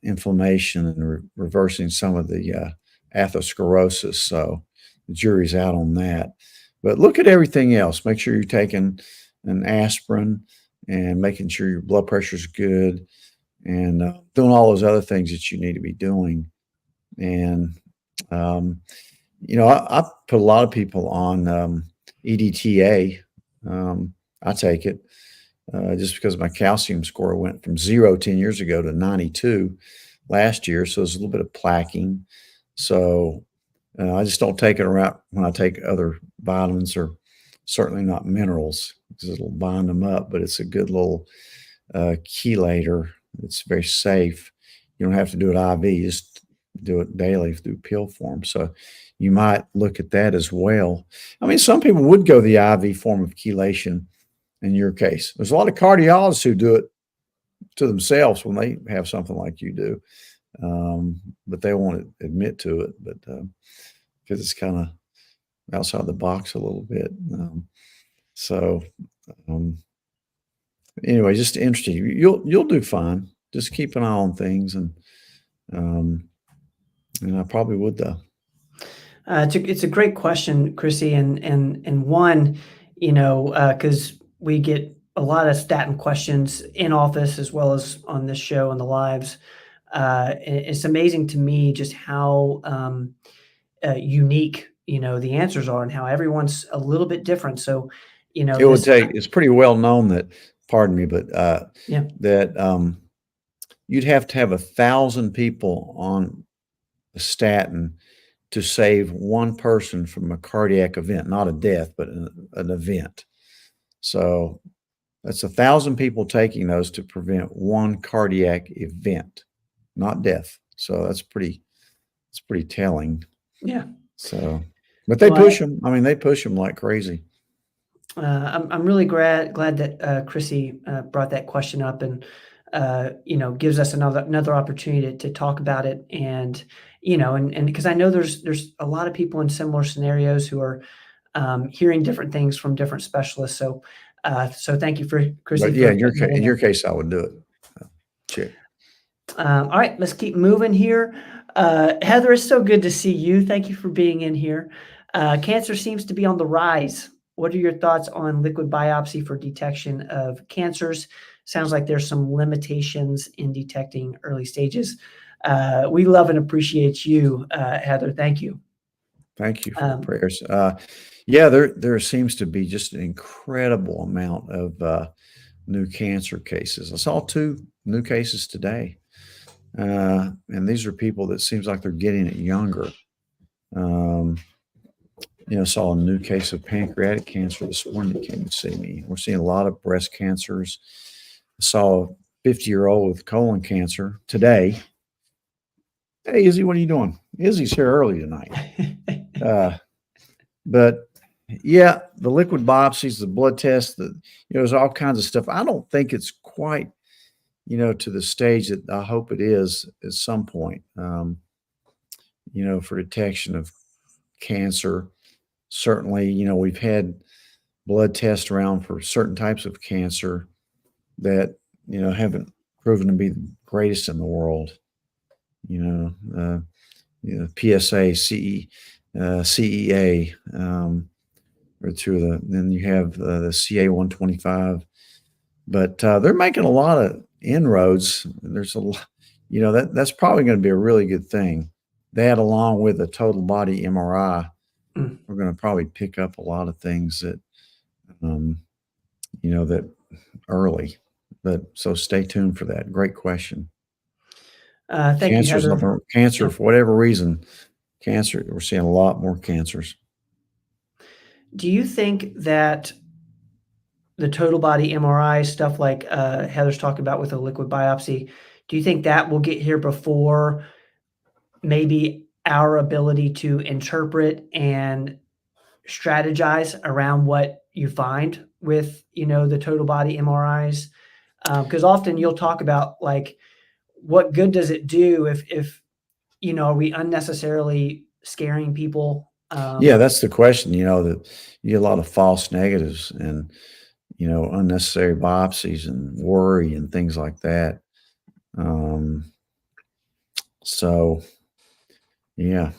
inflammation and reversing some of the atherosclerosis. So the jury's out on that. But look at everything else. Make sure you're taking an aspirin and making sure your blood pressure is good and doing all those other things that you need to be doing. And, I put a lot of people on EDTA. I take it just because my calcium score went from 0 10 years ago to 92 last year. So there's a little bit of plaquing. So I just don't take it around when I take other vitamins, or certainly not minerals, because it'll bind them up. But it's a good little chelator. It's very safe. You don't have to do it IV. You just do it daily through pill form. So you might look at that as well. I mean, some people would go the IV form of chelation in your case. There's a lot of cardiologists who do it to themselves when they have something like you do. But they won't admit to it, but because it's kind of outside the box a little bit. Anyway, just interesting. You'll do fine. Just keep an eye on things, and I probably would though. It's a great question, Chrissy, and one, because we get a lot of statin questions in office as well as on this show and the lives. It's amazing to me just how unique, the answers are, and how everyone's a little bit different. So, it would take. It's pretty well known that. Pardon me, but yeah, that you'd have to have 1,000 people on a statin to save one person from a cardiac event, not a death, but an event. So that's 1,000 people taking those to prevent one cardiac event, not death. So that's pretty telling. Yeah. So, but they push them. I mean, they push them like crazy. I'm really glad that Chrissy brought that question up, and gives us another opportunity to talk about it, and and because I know there's a lot of people in similar scenarios who are hearing different things from different specialists. So thank you for Chrissy. But yeah, in your case, I would do it. Check. All right, let's keep moving here. Heather, it's so good to see you. Thank you for being in here. Cancer seems to be on the rise. What are your thoughts on liquid biopsy for detection of cancers? Sounds like there's some limitations in detecting early stages. We love and appreciate you, Heather. Thank you. Thank you for the prayers. Yeah, there seems to be just an incredible amount of new cancer cases. I saw 2 new cases today. And these are people that seems like they're getting it younger. Saw a new case of pancreatic cancer this morning that came to see me. We're seeing a lot of breast cancers. I saw a 50-year-old with colon cancer today. Hey, Izzy, what are you doing? Izzy's here early tonight. But yeah, the liquid biopsies, the blood tests, there's all kinds of stuff. I don't think it's quite, to the stage that I hope it is at some point, for detection of cancer. Certainly, we've had blood tests around for certain types of cancer that, haven't proven to be the greatest in the world. PSA, CEA, or 2 of the, then you have the CA-125, but they're making a lot of inroads. There's a lot, that's probably going to be a really good thing. That, along with a total body MRI, we're going to probably pick up a lot of things that, that early. But so stay tuned for that. Great question. Thank you, Heather. Cancer, for whatever reason, we're seeing a lot more cancers. Do you think that the total body MRI stuff like Heather's talking about with a liquid biopsy, do you think that will get here before maybe our ability to interpret and strategize around what you find with, the total body MRIs? Because often you'll talk about like, what good does it do if are we unnecessarily scaring people? Yeah, that's the question, that you get a lot of false negatives and, unnecessary biopsies and worry and things like that. Um, so yeah.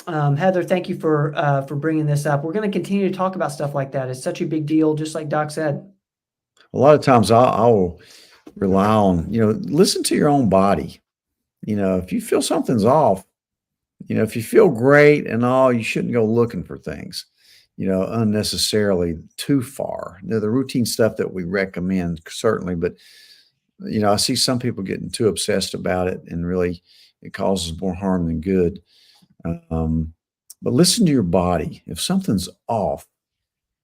Heather, thank you for bringing this up. We're going to continue to talk about stuff like that. It's such a big deal, just like Doc said. A lot of times I will rely on, listen to your own body. If you feel something's off, if you feel great and all, you shouldn't go looking for things, unnecessarily too far. The routine stuff that we recommend, certainly, but, I see some people getting too obsessed about it and really it causes more harm than good. But listen to your body. If something's off,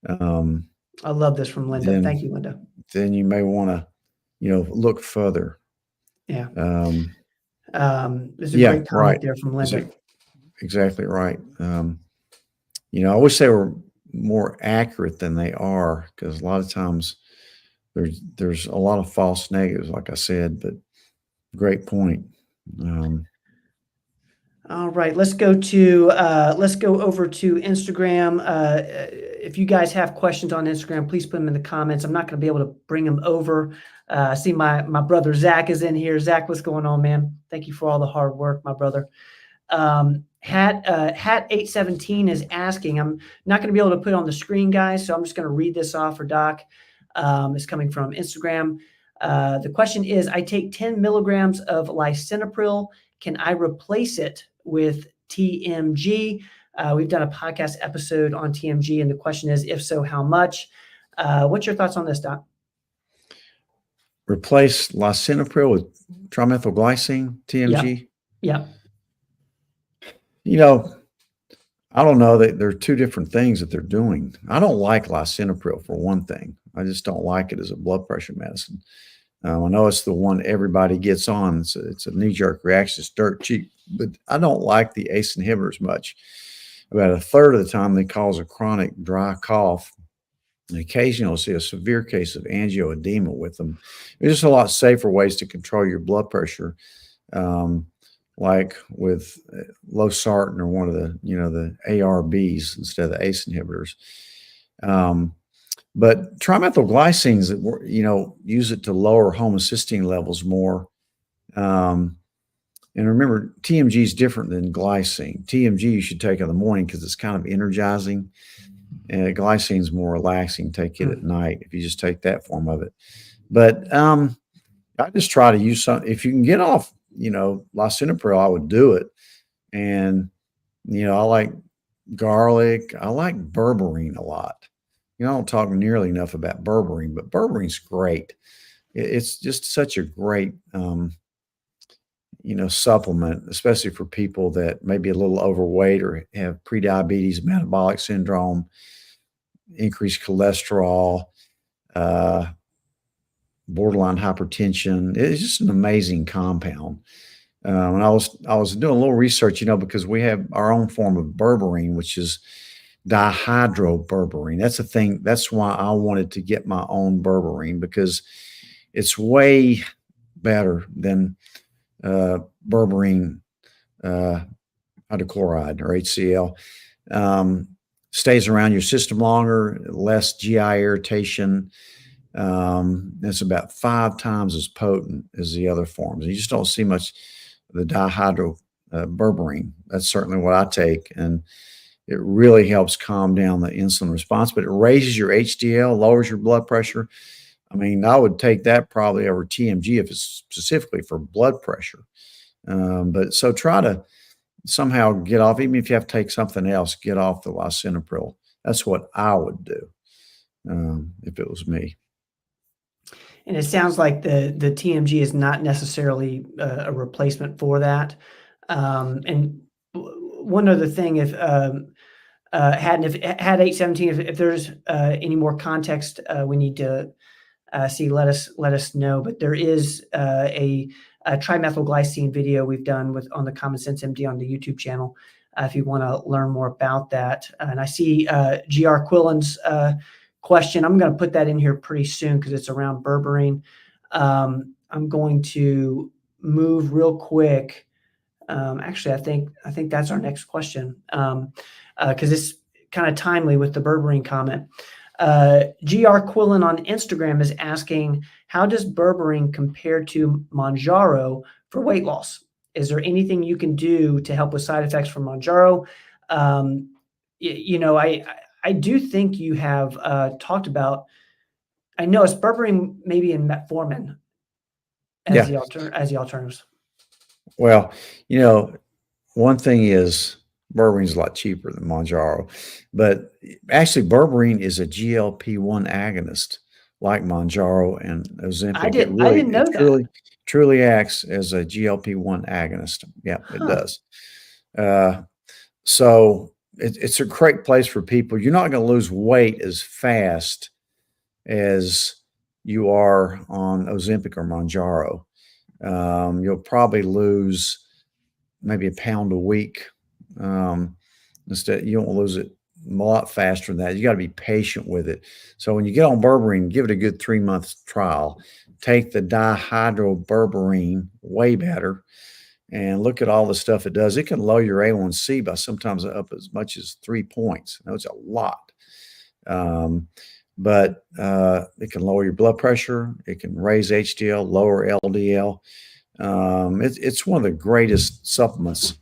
I love this from Linda. Thank you, Linda. Then you may want to, look further. Yeah. There's a Yeah, great comment right. there from Linda. Exactly right. I wish they were more accurate than they are, because a lot of times there's a lot of false negatives, like I said, but great point. All right, let's go over to Instagram. If you guys have questions on Instagram, please put them in the comments. I'm not going to be able to bring them over. I see my brother Zach is in here. Zach, what's going on, man? Thank you for all the hard work, my brother. Hat 817 is asking. I'm not going to be able to put it on the screen, guys, so I'm just going to read this off for Doc. It's coming from Instagram. The question is, I take 10 milligrams of lisinopril. Can I replace it with TMG? We've done a podcast episode on TMG, and the question is, if so, how much? What's your thoughts on this, Doc? Replace lisinopril with trimethylglycine, TMG? Yeah. I don't know, that there are two different things that they're doing. I don't like lisinopril, for one thing. I just don't like it as a blood pressure medicine. I know it's the one everybody gets on. It's a knee-jerk reaction. It's dirt cheap, but I don't like the ACE inhibitors much. About a third of the time, they cause a chronic dry cough. And occasionally, you'll see a severe case of angioedema with them. There's just a lot safer ways to control your blood pressure, like with losartan or one of the ARBs instead of the ACE inhibitors. But trimethylglycines, use it to lower homocysteine levels more. And remember, TMG is different than glycine. TMG you should take in the morning because it's kind of energizing. And glycine is more relaxing. Take it at night if you just take that form of it. But I just try to use some. If you can get off, lisinopril, I would do it. And, I like garlic. I like berberine a lot. I don't talk nearly enough about berberine, but berberine's great. It's just such a great, supplement, especially for people that may be a little overweight or have prediabetes, metabolic syndrome, increased cholesterol, borderline hypertension. It's just an amazing compound. And I was doing a little research, because we have our own form of berberine, which is dihydroberberine. That's the thing. That's why I wanted to get my own berberine, because it's way better than berberine hydrochloride or HCl. Stays around your system longer, less GI irritation. It's about 5 times as potent as the other forms. You just don't see much of the dihydroberberine. That's certainly what I take, and it really helps calm down the insulin response, but it raises your HDL, lowers your blood pressure. I mean, I would take that probably over TMG if it's specifically for blood pressure. But so try to somehow get off, even if you have to take something else, get off the lisinopril. That's what I would do if it was me. And it sounds like the TMG is not necessarily a replacement for that. And one other thing, if had had 817. If there's any more context we need to see, let us know. But there is a trimethylglycine video we've done on the Common Sense MD on the YouTube channel. If you want to learn more about that. And I see GR Quillen's question. I'm going to put that in here pretty soon because it's around berberine. I'm going to move real quick. Actually, I think that's our next question because it's kind of timely with the berberine comment. GR Quillen on Instagram is asking, how does berberine compare to Mounjaro for weight loss? Is there anything you can do to help with side effects from Mounjaro? I do think you have talked about, I know it's berberine maybe in metformin as the alternatives. Well, one thing is berberine is a lot cheaper than Mounjaro, but actually berberine is a GLP-1 agonist like Mounjaro and Ozempic. I didn't know that. Truly acts as a GLP-1 agonist. Yeah, it does. So it's a great place for people. You're not going to lose weight as fast as you are on Ozempic or Mounjaro. You'll probably lose maybe a pound a week. Instead, you won't lose it a lot faster than that. You got to be patient with it. So when you get on berberine, give it a good 3-month trial. Take the dihydroberberine, way better, and look at all the stuff it does. It can lower your A1C by sometimes up as much as 3 points. I know it's a lot. But it can lower your blood pressure. It can raise HDL, lower LDL. It's one of the greatest supplements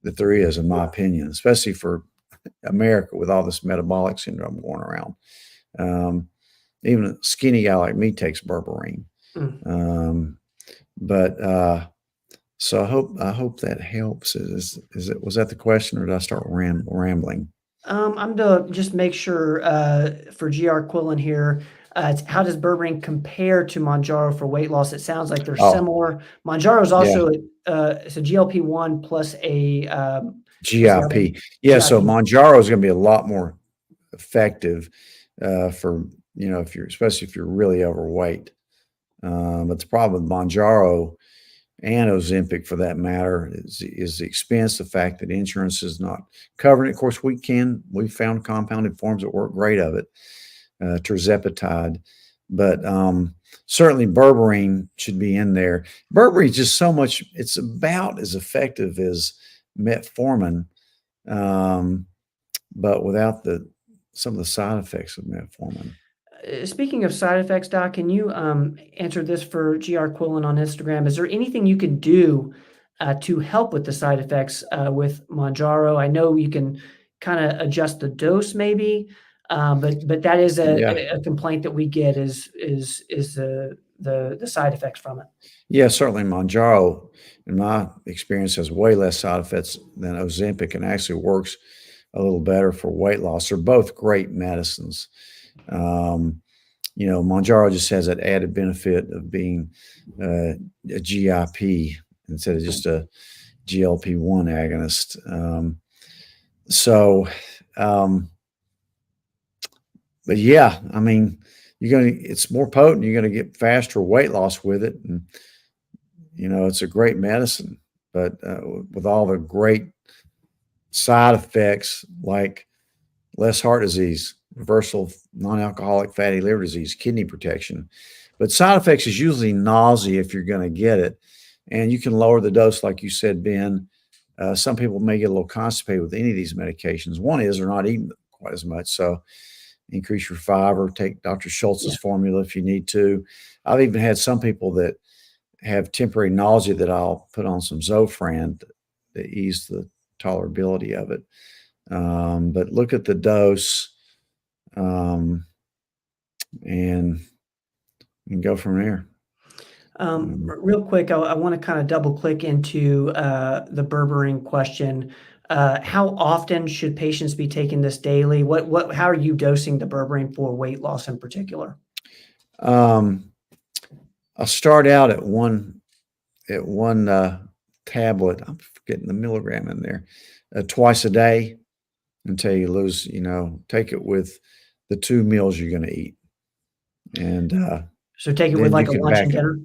that there is, in my opinion, especially for America with all this metabolic syndrome going around. Even a skinny guy like me takes berberine. So I hope that helps. Was that the question, or did I start rambling? I'm to just make sure for GR Quillen here, how does berberine compare to Mounjaro for weight loss? It sounds like they're similar. Mounjaro is also it's a GLP-1 plus a GIP. Yeah, so Mounjaro is going to be a lot more effective for especially if you're really overweight. But the problem with Mounjaro and Ozempic, for that matter, is the expense, the fact that insurance is not covering it. Of course, we found compounded forms that work great of it, tirzepatide, but certainly berberine should be in there. Berberine is just so much, it's about as effective as metformin, but without some of the side effects of metformin. Speaking of side effects, Doc, can you answer this for GR Quillen on Instagram? Is there anything you can do to help with the side effects with Mounjaro? I know you can kind of adjust the dose maybe, but that is a complaint that we get is the side effects from it. Yeah, certainly Mounjaro, in my experience, has way less side effects than Ozempic and actually works a little better for weight loss. They're both great medicines. Mounjaro just has that added benefit of being a GIP instead of just a GLP-1 agonist. But yeah, I mean, it's more potent. You're going to get faster weight loss with it. And, it's a great medicine, but with all the great side effects like less heart disease, reversal of non-alcoholic fatty liver disease, kidney protection. But side effects is usually nausea if you're going to get it. And you can lower the dose, like you said, Ben. Some people may get a little constipated with any of these medications. One is they're not eating quite as much. So increase your fiber, take Dr. Schultz's formula if you need to. I've even had some people that have temporary nausea that I'll put on some Zofran to ease the tolerability of it. But look at the dose. And go from there. Real quick, I want to kind of double click into the berberine question. How often should patients be taking this daily? How are you dosing the berberine for weight loss in particular? I'll start out at one tablet. I'm forgetting the milligram in there, twice a day. until you lose, take it with the 2 meals you're going to eat. And So take it with then like you a can lunch and back it. dinner.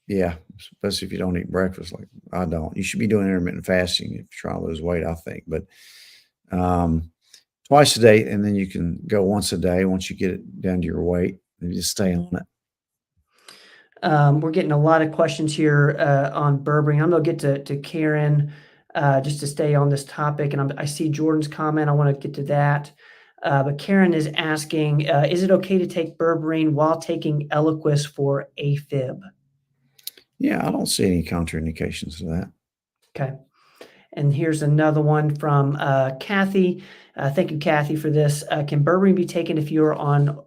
Yeah, especially if you don't eat breakfast, like I don't. You should be doing intermittent fasting if you're trying to lose weight, I think. But twice a day, and then you can go once a day once you get it down to your weight, and you just stay on it. We're getting a lot of questions here on berberine. I'm going to get to Karen just to stay on this topic. And I see Jordan's comment. I want to get to that. But Karen is asking, is it okay to take berberine while taking Eliquis for AFib? Yeah, I don't see any contraindications to that. Okay. And here's another one from Kathy. Thank you, Kathy, for this. Can berberine be taken if you're on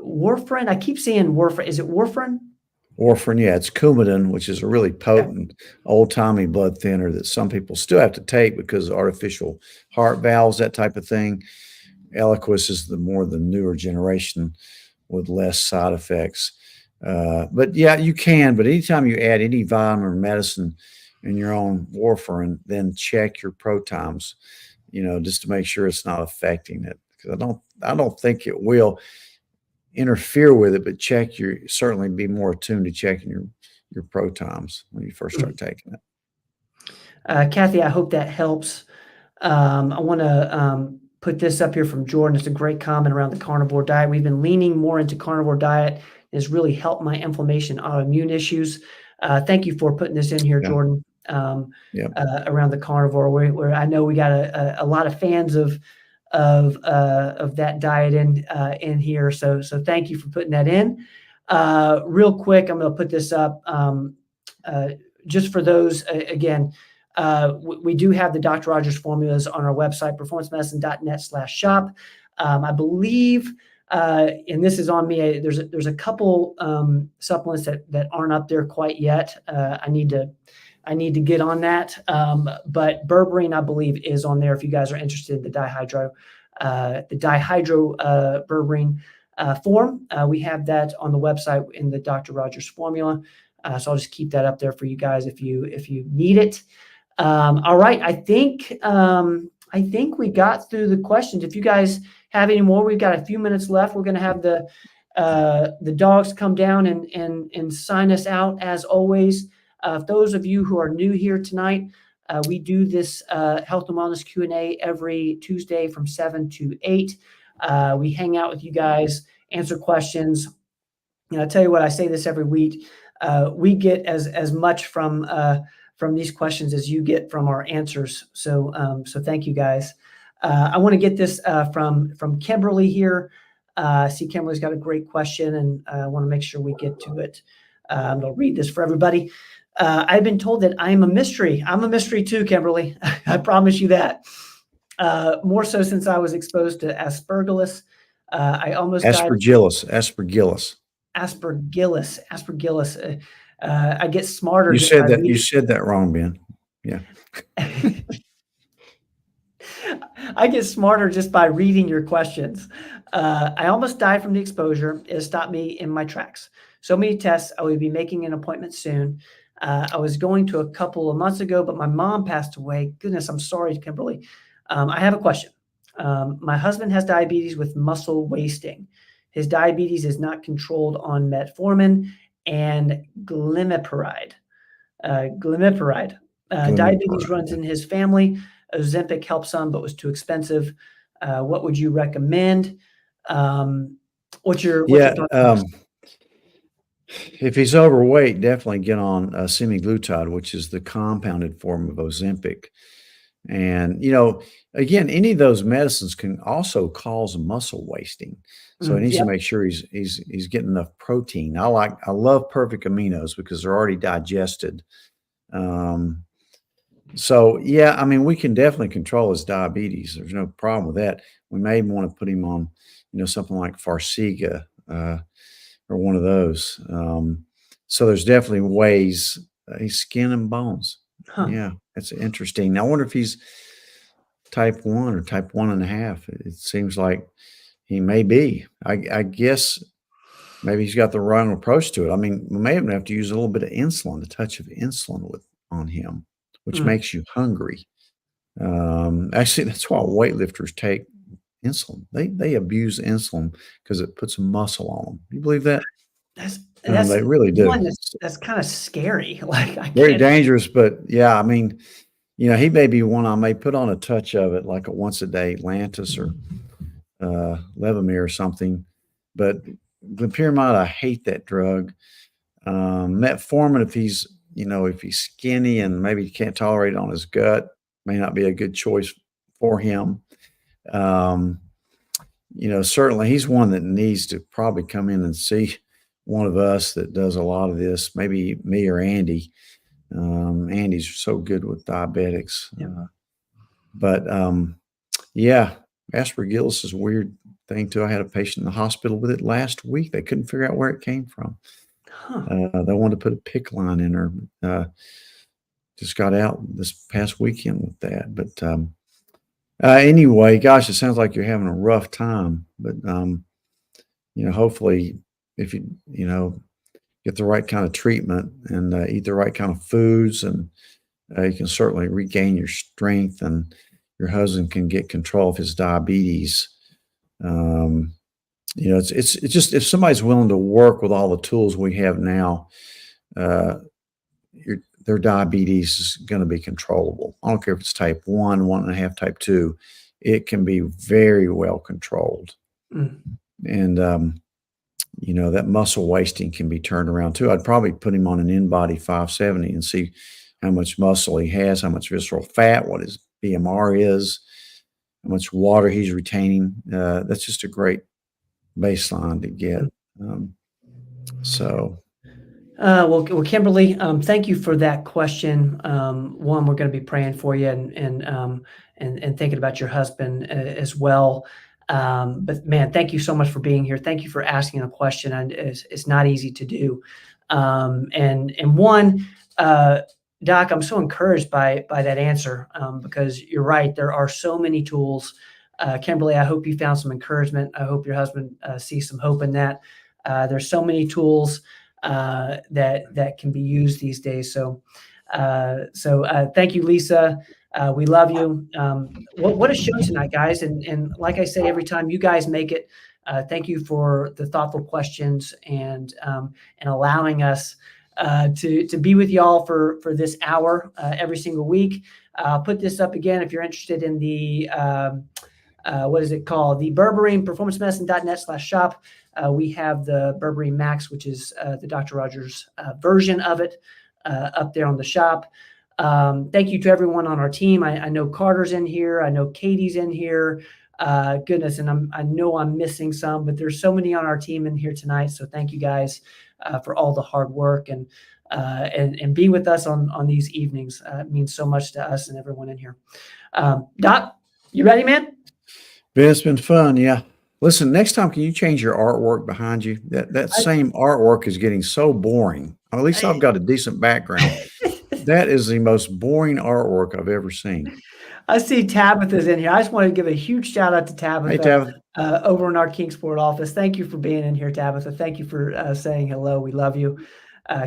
warfarin? I keep saying warfarin. Is it warfarin? Warfarin, yeah, it's Coumadin, which is a really potent old-timey blood thinner that some people still have to take because of artificial heart valves, that type of thing. Eliquis is the newer generation with less side effects. But yeah, you can. But anytime you add any vitamin or medicine in your own warfarin, then check your pro times, just to make sure it's not affecting it. Because I don't think it will interfere with it, but certainly be more attuned to checking your pro times when you first start taking it. Kathy, I hope that helps. I want to put this up here from Jordan. It's a great comment around the carnivore diet. We've been leaning more into carnivore diet. It has really helped my inflammation, autoimmune issues. Thank you for putting this in here, Jordan. Around the carnivore, where I know we got a lot of fans of that diet in here. So thank you for putting that in. Real quick, I'm going to put this up just for those again. We do have the Dr. Rogers formulas on our website, performancemedicine.net/shop. I believe, and this is on me. There's a couple supplements that aren't up there quite yet. I need to get on that. But berberine, I believe, is on there if you guys are interested in the dihydro berberine form. We have that on the website in the Dr. Rogers formula. So I'll just keep that up there for you guys if you need it. All right. I think we got through the questions. If you guys have any more, we've got a few minutes left. We're going to have the dogs come down and sign us out as always. Those of you who are new here tonight, we do this health and wellness Q&A every Tuesday from 7 to 8. We hang out with you guys, answer questions. And I tell you what, I say this every week. We get as much from these questions as you get from our answers. So thank you guys. I want to get this from Kimberly here. See, Kimberly's got a great question, and I want to make sure we get to it. I'll read this for everybody. I've been told that I'm a mystery. I'm a mystery too, Kimberly. I promise you that. More so since I was exposed to aspergillus. I almost Aspergillus. I get smarter. You said that wrong, Ben. Yeah. I get smarter just by reading your questions. I almost died from the exposure. It stopped me in my tracks. So many tests. I will be making an appointment soon. I was going to a couple of months ago, but my mom passed away. Goodness, I'm sorry, Kimberly. I have a question. My husband has diabetes with muscle wasting. His diabetes is not controlled on metformin and glimepiride. Diabetes runs in his family. Ozempic helps some, but was too expensive. What would you recommend? What's your thoughts? If he's overweight, definitely get on semaglutide, which is the compounded form of Ozempic. And, again, any of those medicines can also cause muscle wasting. So he needs to make sure he's getting enough protein. I love perfect aminos because they're already digested. So yeah, we can definitely control his diabetes. There's no problem with that. We may even want to put him on, something like Farxiga, or one of those. So there's definitely ways. He's skin and bones. Huh. Yeah, that's interesting. I wonder if he's type 1 or type 1.5. It seems like he may be. I guess maybe he's got the wrong approach to it. We may even have to use a little bit of insulin, a touch of insulin on him, which makes you hungry. Actually, that's why weightlifters take insulin. They abuse insulin because it puts muscle on them. You believe that? That's They really do. one that's kind of scary. Like I Very can't. dangerous, but yeah, I mean, he may be one I may put on a touch of it, like a once a day Lantus or Levemir or something. But glyperamide, I hate that drug. Metformin, if he's skinny and maybe he can't tolerate it on his gut, may not be a good choice for him. Certainly he's one that needs to probably come in and see one of us that does a lot of this, maybe me or Andy. Andy's so good with diabetics. Yeah. Aspergillus is a weird thing too. I had a patient in the hospital with it last week. They couldn't figure out where it came from. They wanted to put a PICC line in her. Just got out this past weekend with that. But anyway, gosh, it sounds like you're having a rough time. But hopefully, if you get the right kind of treatment and eat the right kind of foods, and you can certainly regain your strength, and your husband can get control of his diabetes. It's just, if somebody's willing to work with all the tools we have now, their diabetes is going to be controllable. I don't care if it's type 1, 1.5, type 2. It can be very well controlled. And, that muscle wasting can be turned around too. I'd probably put him on an InBody 570 and see how much muscle he has, how much visceral fat, what his BMR is, how much water he's retaining. That's just a great baseline to get. Well, Kimberly, thank you for that question. One, we're going to be praying for you and thinking about your husband as well. But man, thank you so much for being here. Thank you for asking a question. And it's not easy to do. Doc, I'm so encouraged by that answer because you're right. There are so many tools. Kimberly, I hope you found some encouragement. I hope your husband sees some hope in that. There's so many tools that can be used these days. So thank you, Lisa. We love you. What a show tonight, guys. And like I say, every time you guys make it, thank you for the thoughtful questions and allowing us to be with y'all for this hour every single week. I'll put this up again if you're interested in the what is it called? The Berberine performancemedicine.net/shop. We have the Berberine Max, which is the Dr. Rogers version of it up there on the shop. Thank you to everyone on our team. I know Carter's in here. I know Katie's in here. Goodness, and I know I'm missing some, but there's so many on our team in here tonight. So thank you guys for all the hard work and be with us on these evenings. It means so much to us and everyone in here. Doc, you ready, man? It's been fun. Yeah. Listen, next time, can you change your artwork behind you? That same artwork is getting so boring. At least I've got a decent background. That is the most boring artwork I've ever seen. I see Tabitha's in here. I just want to give a huge shout out to Tabitha, Hey, Tabitha. over in our Kingsport office. Thank you for being in here, Tabitha. Thank you for saying hello. We love you.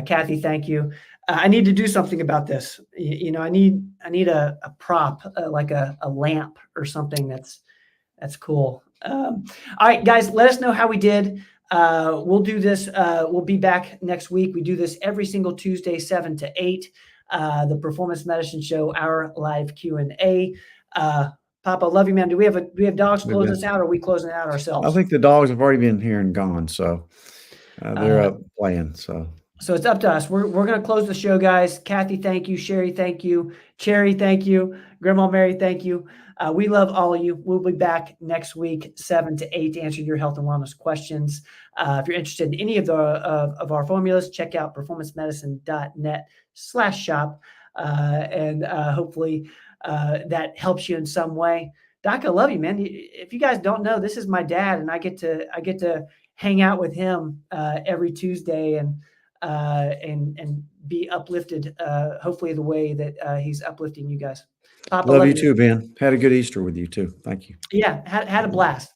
Kathy, thank you. I need to do something about this. I need a prop, like a lamp or something that's cool. All right, guys, let us know how we did. We'll do this. We'll be back next week. We do this every single Tuesday, 7 to 8. The Performance Medicine Show, our live Q&A. Papa, love you, man. Do we have dogs closing us out, or are we closing it out ourselves? I think the dogs have already been here and gone, so they're up playing. So it's up to us. We're going to close the show, guys. Kathy, thank you. Sherry, thank you. Cherry, thank you. Grandma Mary, thank you. We love all of you. We'll be back next week, 7 to 8, to answer your health and wellness questions. If you're interested in any of our formulas, check out performancemedicine.net/shop. And hopefully that helps you in some way. Doc, I love you, man. If you guys don't know, this is my dad, and I get to hang out with him every Tuesday and be uplifted, hopefully the way that he's uplifting you guys. Papa, love you too, Ben. Had a good Easter with you too. Thank you. Yeah, had a blast.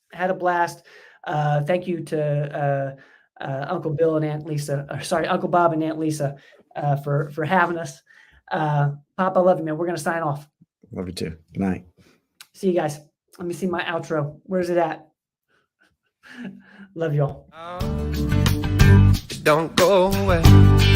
Thank you to Uncle Bill and Aunt Lisa. Uncle Bob and Aunt Lisa for having us. Papa, I love you, man. We're gonna sign off. Love you too. Good night. See you guys. Let me see my outro. Where's it at? Love y'all. Don't go away.